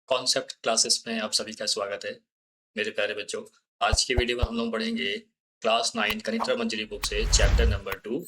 Concept classes में आप सभी का स्वागत है मेरे प्यारे बच्चों। आज की वीडियो में हम लोग पढ़ेंगे क्लास 9 कनित्रा मंजरी बुक से चैप्टर नंबर 2,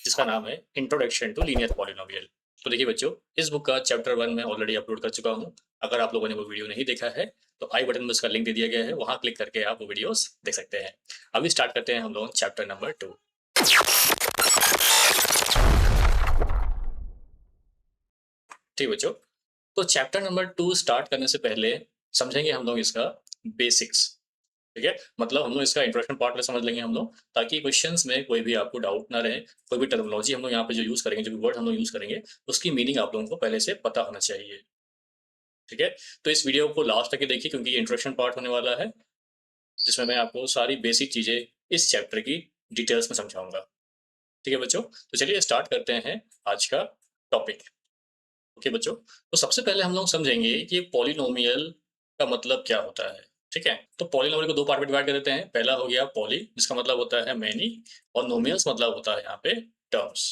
जिसका नाम है इंट्रोडक्शन टू लीनियर पॉलिनोमियल। तो देखिए बच्चों, इस बुक का चैप्टर 1 में ऑलरेडी अपलोड कर चुका हूँ। अगर आप लोगों ने वो वीडियो नहीं देखा है तो आई बटन में उसका लिंक दे दिया गया है, वहां क्लिक करके आप वो वीडियोस देख सकते हैं। अभी स्टार्ट करते हैं हम लोग चैप्टर नंबर 2। ठीक बच्चों, तो चैप्टर नंबर 2 स्टार्ट करने से पहले समझेंगे हम लोग इसका बेसिक्स। ठीक है, मतलब हम लोग इसका इंट्रोडक्शन पार्ट में समझ लेंगे हम लोग, ताकि क्वेश्चंस में कोई भी आपको डाउट ना रहे। कोई भी टर्मिनोलॉजी हम लोग यहाँ पे जो यूज करेंगे, जो भी वर्ड हम लोग यूज करेंगे, उसकी मीनिंग आप लोगों को पहले से पता होना चाहिए। ठीक है, तो इस वीडियो को लास्ट तक ही देखिए, क्योंकि ये इंट्रोडक्शन पार्ट होने वाला है, जिसमें मैं आपको सारी बेसिक चीजें इस चैप्टर की डिटेल्स में समझाऊंगा। ठीक है बच्चों, तो चलिए स्टार्ट करते हैं आज का टॉपिक। ओके बच्चों, तो सबसे पहले हम लोग समझेंगे कि पॉलिनोमियल का मतलब क्या होता है। ठीक है, तो पॉलिनोमियल को दो पार्ट में डिवाइड कर देते हैं। पहला हो गया पॉली, जिसका मतलब होता है मैनी, और नोमियल्स मतलब होता है यहाँ पे टर्म्स।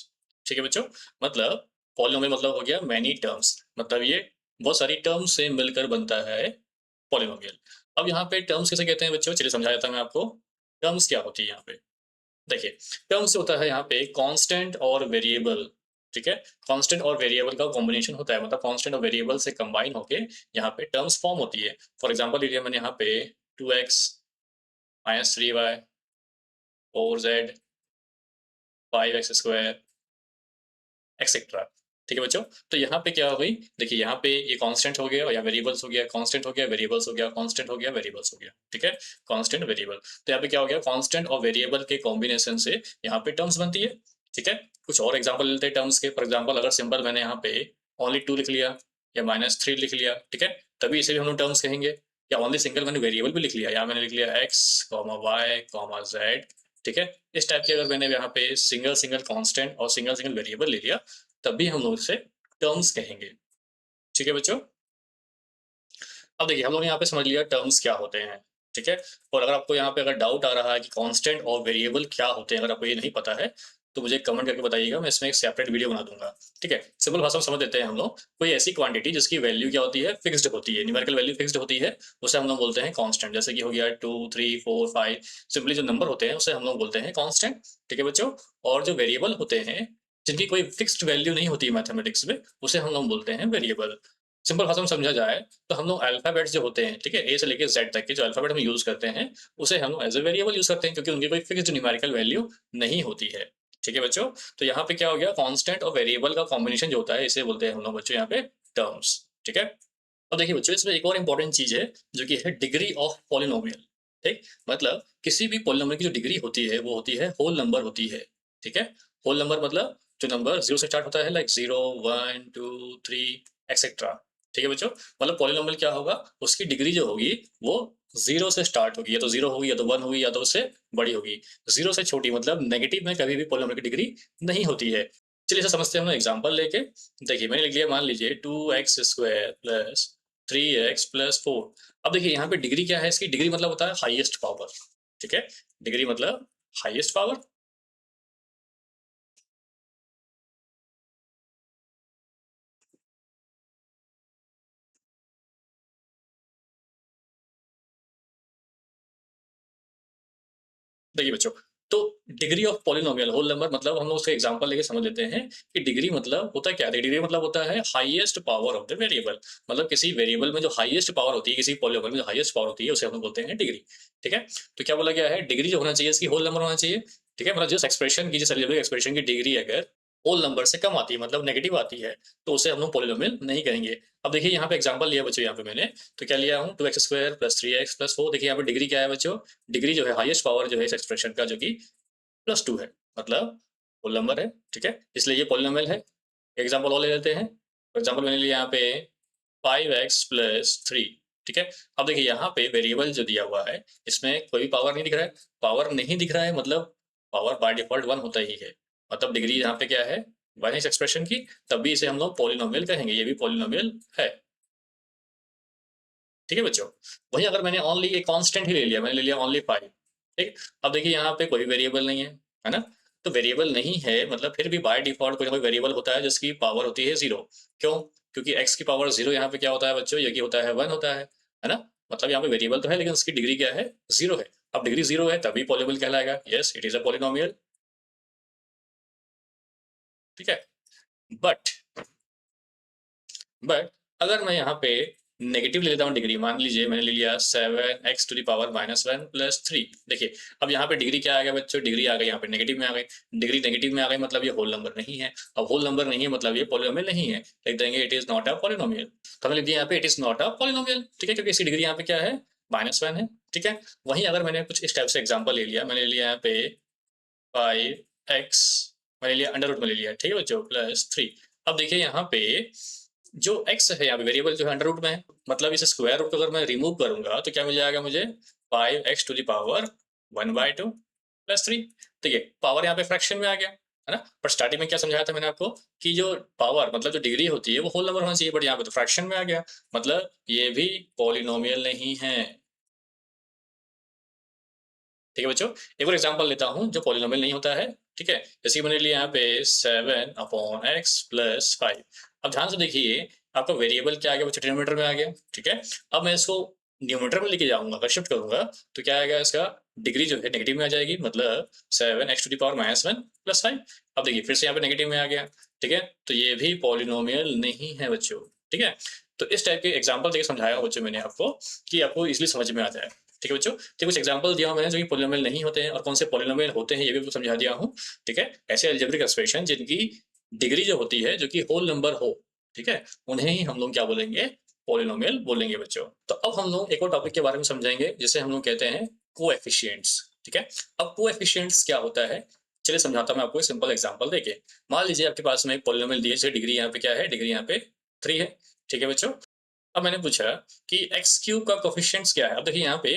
ठीक है बच्चों, मतलब पॉलिनोमियल मतलब हो गया मैनी टर्म्स, मतलब ये बहुत सारी टर्म्स से मिलकर बनता है पॉलिनोमियल। अब यहाँ पे टर्म्स किसे कहते हैं बच्चों, चलिए समझा देता हूं मैं आपको। टर्म्स क्या होती है यहाँ पे, देखिए, टर्म्स होता है यहाँ पे कांस्टेंट और वेरिएबल। ठीक है, कांस्टेंट और वेरिएबल का कॉम्बिनेशन होता है, मतलब कांस्टेंट और वेरिएबल से कंबाइन होके यहाँ पे टर्म्स फॉर्म होती है। फॉर एग्जांपल लीजिए, मैंने यहाँ पे 2x -3y 4z 5x² etcetera. ठीक है बच्चों, तो यहाँ पे क्या हो गई, देखिए यहाँ पे ये कांस्टेंट हो गया या वेरिएबल्स हो गया, कांस्टेंट हो गया वेरिएबल्स हो गया, कांस्टेंट हो गया वेरिएबल्स हो गया। ठीक है, कांस्टेंट वेरिएबल, तो यहाँ पे क्या हो गया, कांस्टेंट और वेरिएबल के कॉम्बिनेशन से यहाँ पे टर्म्स बनती है। ठीक है, कुछ और एग्जांपल लेते हैं टर्म्स के। फॉर एग्जांपल, अगर सिंपल मैंने यहाँ पे ओनली 2 लिख लिया या -3 लिख लिया, ठीक है, तभी इसे भी हम लोग टर्म्स कहेंगे। या ओनली सिंगल मैंने वेरिएबल भी लिख लिया, या मैंने लिख लिया x, y, z। ठीक है, इस टाइप के अगर मैंने यहाँ पे सिंगल सिंगल कांस्टेंट और सिंगल सिंगल वेरिएबल ले लिया, तभी हम लोग इसे टर्म्स कहेंगे। ठीक है बच्चों, अब देखिए हम लोग यहाँ पे समझ लिया टर्म्स क्या होते हैं। ठीक है, और अगर आपको यहाँ पे अगर डाउट आ रहा है कि कांस्टेंट और वेरिएबल क्या होते हैं, अगर आपको ये नहीं पता है, तो मुझे कमेंट करके बताइएगा, मैं इसमें एक सेपरेट वीडियो बना दूंगा। ठीक है, सिंपल भाषा में समझ देते हैं हम लोग। कोई ऐसी क्वांटिटी जिसकी वैल्यू क्या होती है, फिक्स्ड होती है, न्यूमेरिकल वैल्यू फिक्स्ड होती है, उसे हम लोग बोलते हैं कांस्टेंट। जैसे कि हो गया 2, 3, 4, 5, सिंपली जो नंबर होते हैं उसे हम लोग बोलते हैं कांस्टेंट। ठीक है बच्चों, और जो वेरिएबल होते हैं, जिनकी कोई फिक्स्ड वैल्यू नहीं होती है मैथमेटिक्स में, उसे हम लोग बोलते हैं वेरिएबल। सिंपल भाषा में समझा जाए तो हम लोग अल्फाबेट्स जो होते हैं, ठीक है, ए से लेकर जेड तक के जो अल्फाबेट हम यूज करते हैं, उसे हम लोग एज ए वेरिएबल यूज करते हैं, क्योंकि उनकी कोई फिक्स्ड न्यूमेरिकल वैल्यू नहीं होती है। ठीक है बच्चों, तो यहाँ पे क्या हो गया, कांस्टेंट और वेरिएबल का कॉम्बिनेशन जो होता है, इसे बोलते हैं हम लोग बच्चों यहाँ पे टर्म्स। ठीक है, अब देखिए बच्चों, इसमें एक और इंपॉर्टेंट चीज है, जो कि है डिग्री ऑफ पॉलिनोमियल। ठीक, मतलब किसी भी पॉलिनोमियल की जो डिग्री होती है, वो होती है होल नंबर होती है। ठीक है, होल नंबर मतलब जो नंबर जीरो से स्टार्ट होता है, लाइक 0, 1, 2, 3 एक्सेट्रा। ठीक है बच्चों, मतलब पॉलिनोमियल क्या होगा, उसकी डिग्री जो होगी वो जीरो से स्टार्ट होगी, या तो जीरो होगी, या तो 1 होगी, या तो उससे बड़ी होगी। जीरो से छोटी मतलब नेगेटिव में कभी भी पॉलिनोमियल की डिग्री नहीं होती है। चलिए इसे समझते हैं हम एग्जांपल लेके। देखिए मैंने लिख लिया, मान लीजिए 2x² प्लस 3x+4। अब देखिए यहाँ पे डिग्री क्या है, इसकी डिग्री मतलब होता है हाईएस्ट पावर। ठीक है, डिग्री मतलब हाईएस्ट पावर। देखिए बच्चों, तो degree of polynomial whole number मतलब हम लोग उसका एग्जांपल लेके समझ लेते हैं कि डिग्री मतलब होता क्या है। डिग्री मतलब होता है highest power of the variable, मतलब किसी वेरिएबल में जो हाईएस्ट पावर होती है, किसी पॉलिनोमियल में जो हाईएस्ट पावर होती है, उसे हम लोग बोलते हैं डिग्री। ठीक है, तो क्या बोला गया है, डिग्री जो होना चाहिए इसकी होल नंबर होना चाहिए। ठीक है, मतलब जिस एक्सप्रेशन की, जिस अलजेब्रिक एक्सप्रेशन की डिग्री अगर होल नंबर से कम आती है, मतलब नेगेटिव आती है, तो उसे हम लोग पॉलिनोमियल नहीं कहेंगे। अब देखिए यहाँ पे एग्जांपल लिया बच्चों, यहाँ पे मैंने तो क्या लिया हूँ, 2x² प्लस 3x+4। देखिए यहाँ पे डिग्री क्या है बच्चों, डिग्री जो है हाईएस्ट पावर जो है इस एक्सप्रेशन का, जो कि +2 है, मतलब होल नंबर है। ठीक है, इसलिए ये पॉलिनोमियल है। एग्जांपल और ले लेते हैं। फॉर एग्जांपल मैंने लिया यहाँ पे 5x+3। ठीक है, अब देखिए यहाँ पे वेरिएबल जो दिया हुआ है, इसमें कोई पावर नहीं दिख रहा है। पावर नहीं दिख रहा है मतलब पावर बाय डिफॉल्ट 1 होता ही है, मतलब डिग्री यहाँ पे क्या है, 1 है इस एक्सप्रेशन की, तब भी इसे हम लोग पॉलिनोमियल कहेंगे, ये भी पॉलिनोमियल है। ठीक है बच्चों, वहीं अगर मैंने ओनली एक कांस्टेंट ही ले लिया, मैंने ले लिया ओनली 5। ठीक, अब देखिए यहाँ पे कोई वेरिएबल नहीं है ना, तो वेरिएबल नहीं है मतलब फिर भी बाय डिफॉल्ट कोई ना कोई वेरिएबल होता है जिसकी पावर होती है 0। क्यों, क्योंकि x की पावर 0 यहाँ पे क्या होता है बच्चों, ये की होता है 1 होता है ना। मतलब यहाँ पे वेरिएबल तो है लेकिन उसकी डिग्री क्या है, 0 है। अब डिग्री 0 है तभी पॉलिनोमियल कहलाएगा। Yes, it is a polynomial. ठीक है। बट बट अगर मैं यहाँ पे नेगेटिव ले लेता हूँ डिग्री, मान लीजिए मैंने ले लिया 7x⁻⁻1 प्लस 3। देखिए अब यहाँ पे डिग्री क्या आ गया बच्चों, डिग्री आ गई यहाँ पे नेगेटिव में आ गई। डिग्री नेगेटिव में आ गई मतलब ये होल नंबर नहीं है। अब होल नंबर नहीं है मतलब ये पॉलिनोमियल नहीं है, लिख देंगे it is not a polynomial. तो हमने लिख दिया यहाँ पे it is not a polynomial. ठीक है, क्योंकि इसकी डिग्री यहाँ पे क्या है, -1 है। ठीक है। वहीं अगर मैंने कुछ इस टाइप से एग्जाम्पल ले लिया, मैंने लिया यहाँ पे 5x, मैंने लिया अंडर रूट में ले लिया, ठीक है बच्चों, +3। अब देखिए यहाँ पे जो x है यहाँ पे वेरिएबल जो है अंडर रूट में है, मतलब इस स्क्वायर रूट को अगर मैं रिमूव करूंगा तो क्या मिल जाएगा मुझे, 5x⁻1/2 + 3। ठीक है, पावर यहाँ पे फ्रैक्शन में आ गया है ना। पर स्टार्टिंग में क्या समझाया था मैंने आपको कि जो पावर मतलब जो डिग्री होती है वो होल नंबर होना चाहिए, बट यहाँ पे तो फ्रैक्शन में आ गया, मतलब ये भी पॉलिनोमियल नहीं है। ठीक है बच्चों, एक और एग्जांपल लेता हूं जो पॉलिनोमियल नहीं होता है। ठीक है, जैसे कि मैंने लिया यहाँ पे 7/x + 5। अब ध्यान से देखिए, आपका वेरिएबल क्या आ गया बच्चों, डिनोमिनेटर में आ गया। ठीक है, अब मैं इसको न्यूमरेटर में लेके जाऊंगा, अगर शिफ्ट करूंगा तो क्या आएगा, इसका डिग्री जो है नेगेटिव में आ जाएगी, मतलब 7x⁻⁻1 + 5। अब देखिए फिर से यहाँ पे नेगेटिव में आ गया। ठीक है, तो ये भी पॉलिनोमियल नहीं है बच्चों। ठीक है, तो इस टाइप के एग्जाम्पल देके समझाया हूं बच्चों मैंने आपको, कि आपको इजिली समझ में आ जाए। ठीक है बच्चों, तो कुछ एग्जांपल दिया हूं मैंने जो कि पॉलिनोमियल नहीं होते हैं, और कौन से पॉलिनोमियल होते हैं ये भी आपको समझा दिया हूं। ठीक है, ऐसे अलजेब्रिक एक्सप्रेशन जिनकी डिग्री जो होती है जो कि होल नंबर हो, ठीक है, उन्हें ही हम लोग क्या बोलेंगे, पॉलिनोमियल बोलेंगे बच्चों। तो अब हम लोग एक और टॉपिक के बारे में समझेंगे जिसे हम लोग कहते हैं कोएफिशिएंट्स। ठीक है, अब कोएफिशिएंट्स क्या होता है, चलिए समझाता हूं मैं आपको एक सिंपल एग्जांपल देके। मान लीजिए आपके पास में एक पॉलिनोमियल दिए, जैसे डिग्री यहाँ पे क्या है, डिग्री यहाँ पे 3 है। ठीक है बच्चों, अब मैंने पूछा कि एक्स क्यूब का कोफिशिएंट्स क्या है। अब देखिए यहाँ पे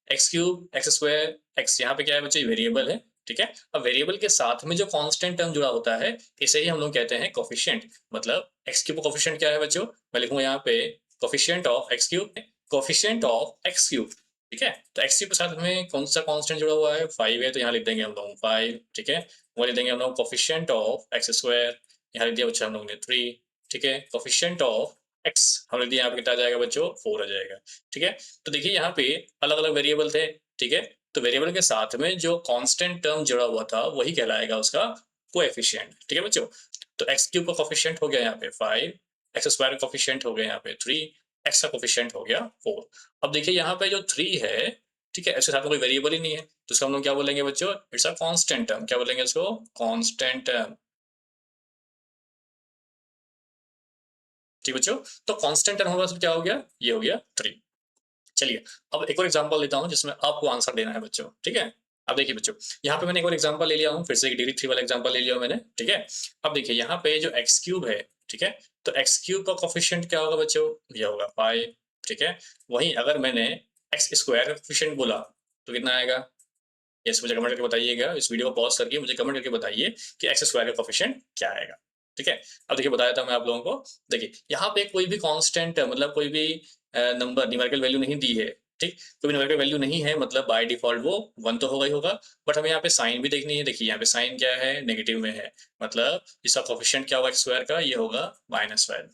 x cube, x square, x यहाँ पे क्या है बच्चे, वेरिएबल है। ठीक है, अब वेरिएबल के साथ में जो कांस्टेंट टर्म जुड़ा होता है इसे ही हम लोग कहते हैं कोफिशिएंट। मतलब एक्स क्यूब का कोफिशिएंट क्या है बच्चों, मैं लिखूंगा यहाँ पे coefficient of x cube, coefficient of x cube. ठीक है, तो एक्स क्यूब के साथ में कौन सा कांस्टेंट जुड़ा हुआ है, 5 है, तो यहाँ लिख देंगे हम लोग 5। ठीक है, वो लिख देंगे हम लोग कोफिशिएंट ऑफ एक्स स्क्वायर, यहाँ लिख दिया बच्चा हम लोग ने 3। ठीक है, कोफिशिएंट ऑफ एक्स हमने दिया, यहाँ पे कितना आ जाएगा बच्चों, 4 आ जाएगा। ठीक है, तो देखिए यहाँ पे अलग अलग वेरिएबल थे। ठीक है, तो वेरिएबल के साथ में जो कांस्टेंट टर्म जुड़ा हुआ था वही कहलाएगा उसका कोएफिशिएंट। ठीक है बच्चों, तो एक्स क्यूब का कोफिशिएंट हो गया यहाँ पे 5, एक्स स्क्वायर का कोफिशिएंट हो गया यहाँ पे 3, एक्स का कोफिशिएंट हो गया 4। अब देखिए यहाँ पे जो 3 है, ठीक है, इसके साथ में कोई वेरिएबल ही नहीं है, तो इसको हम लोग क्या बोलेंगे बच्चों, इट्स अ कांस्टेंट टर्म। क्या बोलेंगे इसको, कांस्टेंट टर्म। ठीक बच्चों, तो कांस्टेंट टर्म होगा तो क्या हो गया, ये हो गया 3। चलिए, अब एक और एग्जांपल लेता हूं जिसमें आपको आंसर देना है बच्चों। ठीक है, अब देखिए बच्चों, यहाँ पे मैंने एक और एग्जांपल ले लिया हूं, फिर से एक डिग्री 3 वाला एग्जांपल ले लिया मैंने। ठीक है, अब देखिए यहाँ पे जो एक्स क्यूब है, ठीक है, तो एक्स क्यूब का कोफिशिएंट क्या होगा बच्चों, ये होगा 5। ठीक है, वहीं अगर मैंने एक्स स्क्वायर का कोफिशिएंट बोला तो कितना आएगा, यस, मुझे कमेंट करके बताइएगा, इस वीडियो को पॉज करके मुझे कमेंट करके बताइए कि एक्स स्क्वायर का कोफिशिएंट क्या आएगा। ठीक है, अब देखिए बताया था मैं आप लोगों को। देखिए यहाँ पे कोई भी कांस्टेंट मतलब कोई भी नंबर न्यूमेरिकल वैल्यू नहीं दी है। ठीक, कोई भी न्यूमेरिकल वैल्यू नहीं है मतलब बाय डिफॉल्ट वो 1 तो होगा ही होगा। बट हमें यहाँ पे साइन भी देखनी है। देखिए यहाँ पे साइन क्या है, नेगेटिव में है, मतलब इसका कोफिशिएंट क्या होगा एक्स स्क्वायर का, ये होगा -1।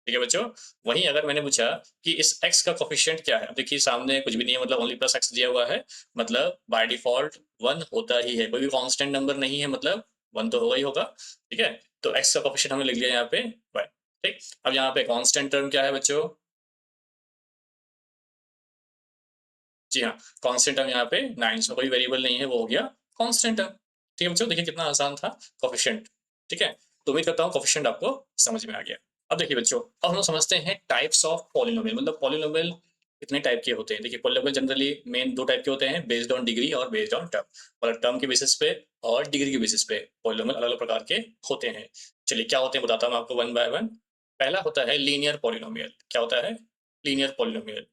ठीक है बच्चों, वहीं अगर मैंने पूछा कि इस x का कोफिशिएंट क्या है, अब देखिए सामने कुछ भी नहीं है, मतलब ओनली प्लस x दिया हुआ है, मतलब बाय डिफॉल्ट 1 होता ही है, कोई भी कांस्टेंट नंबर नहीं है, मतलब 1 तो होगा ही होगा। ठीक है, तो x का कोफिशिएंट हमने लिख लिया यहाँ पे 1। ठीक, अब यहाँ पे कांस्टेंट टर्म क्या है बच्चों, जी हाँ, कांस्टेंट टर्म यहाँ पे 9, इसमें कोई वेरिएबल नहीं है, वो हो गया कांस्टेंट टर्म। ठीक है बच्चों, देखिए कितना आसान था कोफिशिएंट। ठीक है, तो उम्मीद करता हूँ कोफिशिएंट आपको समझ में आ गया। अब देखिए बच्चों, अब हम लोग समझते हैं टाइप्स ऑफ पॉलिनोमियल, मतलब पॉलिनोमियल कितने टाइप के होते हैं। देखिए पॉलिनोमियल जनरली मेन 2 टाइप के होते हैं, बेस्ड ऑन डिग्री और बेस्ड ऑन टर्म। मतलब टर्म के बेसिस पे और डिग्री के बेसिस पे पॉलिनोमियल अलग अलग प्रकार के होते हैं। चलिए क्या होते हैं बताता हूँ मैं आपको वन बाय वन। पहला होता है लीनियर पॉलिनोमियल। क्या होता है, लीनियर पॉलिनोमियल।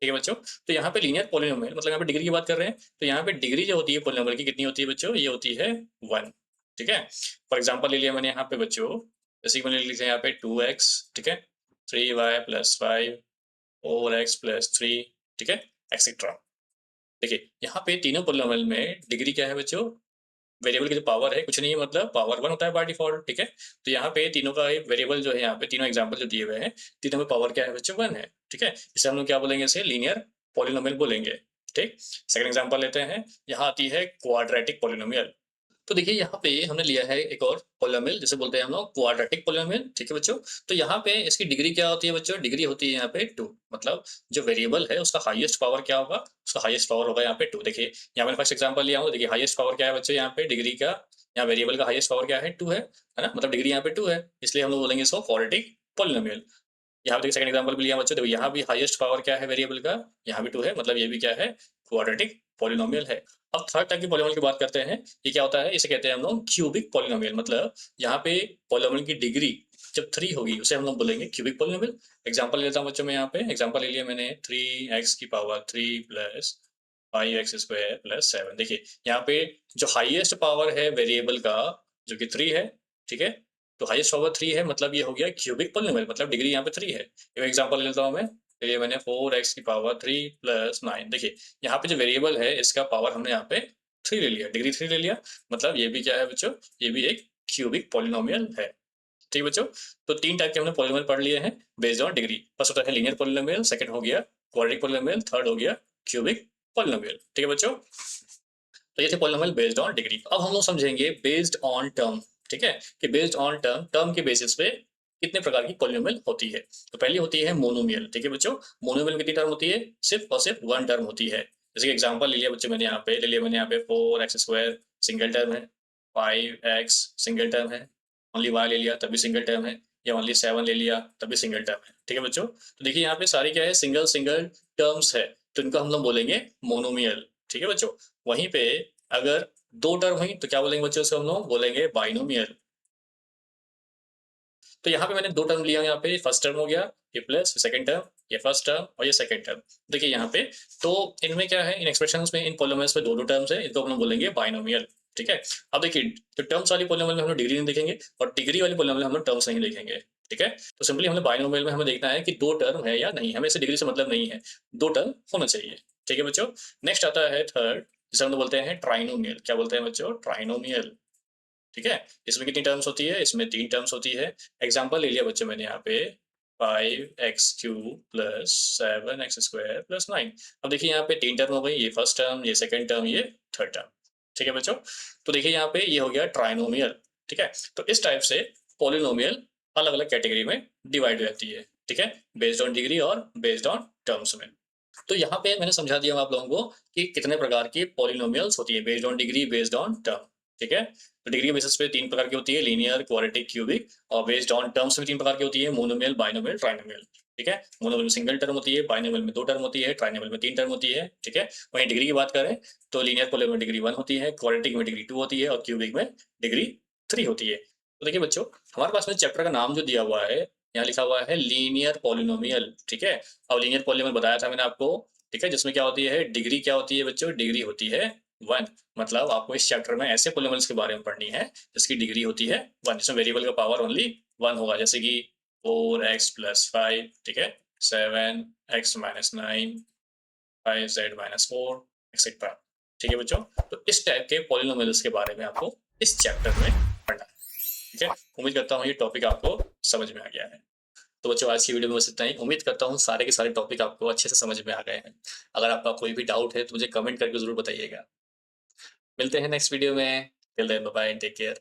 ठीक है बच्चों, तो यहाँ पे लीनियर पॉलिनोमियल मतलब यहाँ पे डिग्री की बात कर रहे हैं, तो यहाँ पे डिग्री जो होती है पॉलिनोमियल की कितनी होती है बच्चों, ये होती है 1। ठीक है, फॉर एग्जांपल ले लिया मैंने यहाँ पे बच्चों, जैसे कि मैंने लिखा है यहाँ पे 2x, ठीक है, 3y + 5, 4x + 3, ठीक है, एक्सेट्रा। देखिए यहाँ पे तीनों पॉलिनोमियल में डिग्री क्या है बच्चों, वेरिएबल की जो पावर है कुछ नहीं है, मतलब पावर 1 होता है बाय डिफॉल्ट, ठीक है। तो यहाँ पे तीनों का एक वेरिएबल जो है, यहाँ पे तीनों एग्जांपल जो दिए हुए हैं, तीनों में पावर क्या है बच्चों, 1 है, ठीक है। इसे हम लोग क्या बोलेंगे, इसे लीनियर पॉलिनोमियल बोलेंगे, ठीक। सेकंड एग्जांपल लेते हैं, यहाँ आती है क्वाड्रेटिक पॉलिनोमियल। तो देखिए यहाँ पे हमने लिया है एक और पॉलिनोमियल, जिसे बोलते हैं हम लोग क्वाड्रेटिक पॉलिनोमियल, ठीक है बच्चों। तो यहाँ पे इसकी डिग्री क्या होती है बच्चों, डिग्री होती है यहाँ पे 2, मतलब जो वेरिएबल है उसका हाईएस्ट पावर क्या होगा, उसका हाईएस्ट पावर होगा यहाँ पे 2। देखिए यहाँ मैंने फर्स्ट एग्जांपल लिया हूँ, देखिए हाईएस्ट पावर क्या है बच्चों, यहाँ पे डिग्री का, यहाँ वेरिएबल का हाईएस्ट पावर क्या है, 2 है ना, मतलब डिग्री यहाँ पे 2 है, इसलिए हम लोग बोलेंगे इसको क्वाड्रेटिक पॉलिनोमियल। यहाँ पे देखिए सेकंड एग्जांपल भी लिया बच्चों, देखो यहाँ भी हाईएस्ट पावर क्या है वेरिएबल का, यहाँ भी 2 है, मतलब ये भी क्या है, क्वाड्रेटिक पॉलिनोमियल है। अब थर्ड टाइप की पॉलिनोमियल की बात करते हैं, ये क्या होता है, इसे कहते हैं हम लोग क्यूबिक पॉलिनोमियल, मतलब यहाँ पे पॉलिनोमियल की डिग्री जब 3 होगी उसे हम लोग बोलेंगे क्यूबिक पॉलिनोमियल। एग्जांपल लेता हूँ बच्चों मैं, यहाँ पे एग्जांपल ले लिया मैंने, 3x की पावर 3 प्लस 5x² प्लस 7। देखिए यहाँ पे जो हाईएस्ट पावर है वेरिएबल का जो कि 3 है, ठीक है। तो हाईएस्ट पावर 3 है, मतलब ये हो गया क्यूबिक पॉलिनोमियल, मतलब डिग्री यहाँ पे 3 है। एक एग्जांपल लेता हूँ मैं, तो ये मैंने 4x की पावर 3 प्लस 9। देखिए यहाँ पे जो वेरिएबल है इसका पावर हमने यहाँ पे 3 ले लिया, डिग्री 3 ले लिया, मतलब ये भी क्या है बच्चों, ये भी एक क्यूबिक पॉलिनोमियल है, ठीक है बच्चों। तो 3 टाइप के हमने पॉलिनोमियल पढ़ लिए हैं बेस्ड ऑन डिग्री। फर्स्ट होता है लीनियर पॉलिनोमियल, सेकंड हो गया क्वाड्रेटिक पॉलिनोमियल, थर्ड हो गया क्यूबिक पॉलिनोमियल, ठीक है बच्चों। तो ये थे पॉलिनोमियल बेस्ड ऑन डिग्री। अब हम लोग समझेंगे बेस्ड ऑन टर्म, ठीक है, कि बेस्ड ऑन टर्म, टर्म के बेसिस पे कितने प्रकार की पॉलिनोमियल होती है। तो पहली होती है मोनोमियल, ठीक है बच्चों। मोनोमियल में कितनी टर्म होती है, सिर्फ और सिर्फ 1 टर्म होती है। जैसे कि एग्जांपल ले लिया बच्चों मैंने यहाँ पे, ले लिया मैंने यहाँ पे 4x² सिंगल टर्म है, 5x सिंगल टर्म है, ओनली y ले लिया तब भी सिंगल टर्म है, या ओनली 7 ले लिया तब भी सिंगल टर्म है, ठीक है बच्चों। तो देखिए यहाँ पे सारी क्या है, सिंगल सिंगल टर्म्स है, तो इनको हम लोग बोलेंगे मोनोमियल, ठीक है बच्चों। वहीं पे अगर 2 टर्म हुई तो क्या बोलेंगे बच्चों, उसको हम लोग बोलेंगे बाइनोमियल। तो यहाँ पे मैंने 2 टर्म लिया, यहाँ पे फर्स्ट टर्म हो गया ये, प्लस सेकंड टर्म, ये फर्स्ट टर्म और ये सेकंड टर्म। देखिए यहाँ पे तो इनमें क्या है, इन एक्सप्रेशंस में, इन पॉलिनोमियल्स में 2 टर्म्स है, इनको हम लोग बोलेंगे बाइनोमियल, ठीक है। अब देखिए तो टर्म्स वाली पॉलिनोमियल में हम लोग डिग्री नहीं देखेंगे, और डिग्री वाली पॉलिनोमियल में हम लोग टर्म्स नहीं देखेंगे, ठीक है। तो सिंपली हमें बाइनोमियल में हमें देखना है कि 2 टर्म है या नहीं, हमें इसे डिग्री से मतलब नहीं है, 2 टर्म होना चाहिए, ठीक है बच्चों। नेक्स्ट आता है थर्ड, जिसे हम लोग बोलते हैं ट्राइनोमियल। क्या बोलते हैं बच्चों, ट्राइनोमियल, ठीक है। इसमें कितनी टर्म्स होती है, इसमें 3 टर्म्स होती है। एग्जांपल ले लिया बच्चों मैंने यहाँ पे 5x³ प्लस 7x² प्लस 9। अब देखिए यहाँ पे 3 टर्म हो गई, ये फर्स्ट टर्म, ये सेकंड टर्म, ये थर्ड टर्म, ठीक है बच्चों। तो देखिए यहाँ पे ये हो गया ट्राइनोमियल, ठीक है। तो इस टाइप से पॉलिनोमियल अलग अलग कैटेगरी में डिवाइड रहती है, ठीक है, बेस्ड ऑन डिग्री और बेस्ड ऑन टर्म्स में। तो यहाँ पे मैंने समझा दिया आप लोगों को कि कितने प्रकार की पॉलिनोमियल्स होती है based on degree, based on term, ठीक है। तो डिग्री के बेसिस पे 3 प्रकार की होती है, लीनियर, क्वाड्रेटिक, क्यूबिक, और बेस्ड ऑन टर्म्स में 3 प्रकार की होती है, मोनोमियल, बाइनोमियल, ट्राइनोमियल, ठीक है। मोनोमियल में सिंगल टर्म होती है, बाइनोमियल में 2 टर्म होती है, ट्राइनोमियल में 3 टर्म होती है, ठीक है। वहीं डिग्री की बात करें तो लीनियर पॉलिनोमियल में डिग्री 1 होती है, क्वाड्रेटिक में डिग्री 2 होती है, और क्यूबिक में डिग्री 3 होती है। तो देखिए बच्चों, हमारे पास में चैप्टर का नाम जो दिया हुआ है, यहाँ लिखा हुआ है लीनियर पॉलिनोमियल, ठीक है। और लीनियर पॉलिनोमियल बताया था मैंने आपको, ठीक है, जिसमें क्या होती है, डिग्री क्या होती है बच्चों, डिग्री होती है 1। मतलब आपको इस चैप्टर में ऐसे पॉलिनोमियल्स के बारे में पढ़नी है जिसकी डिग्री होती है 1, जिसमें वेरिएबल का पावर ओनली 1 होगा, जैसे कि 4x प्लस 5, ठीक है, 7x minus 9, 5z minus 4, etcetera, ठीक है बच्चों। तो इस टाइप के पॉलिनोमियल्स के बारे में आपको इस चैप्टर में पढ़ना है, ठीक है। उम्मीद करता हूँ ये टॉपिक आपको समझ में आ गया है। तो बच्चों आज की वीडियो में बस इतना ही। उम्मीद करता हूँ सारे के सारे टॉपिक आपको अच्छे से समझ में आ गए हैं। अगर आपका कोई भी डाउट है तो मुझे कमेंट करके ज़रूर बताइएगा। मिलते हैं नेक्स्ट वीडियो में। Till then bye bye, take care.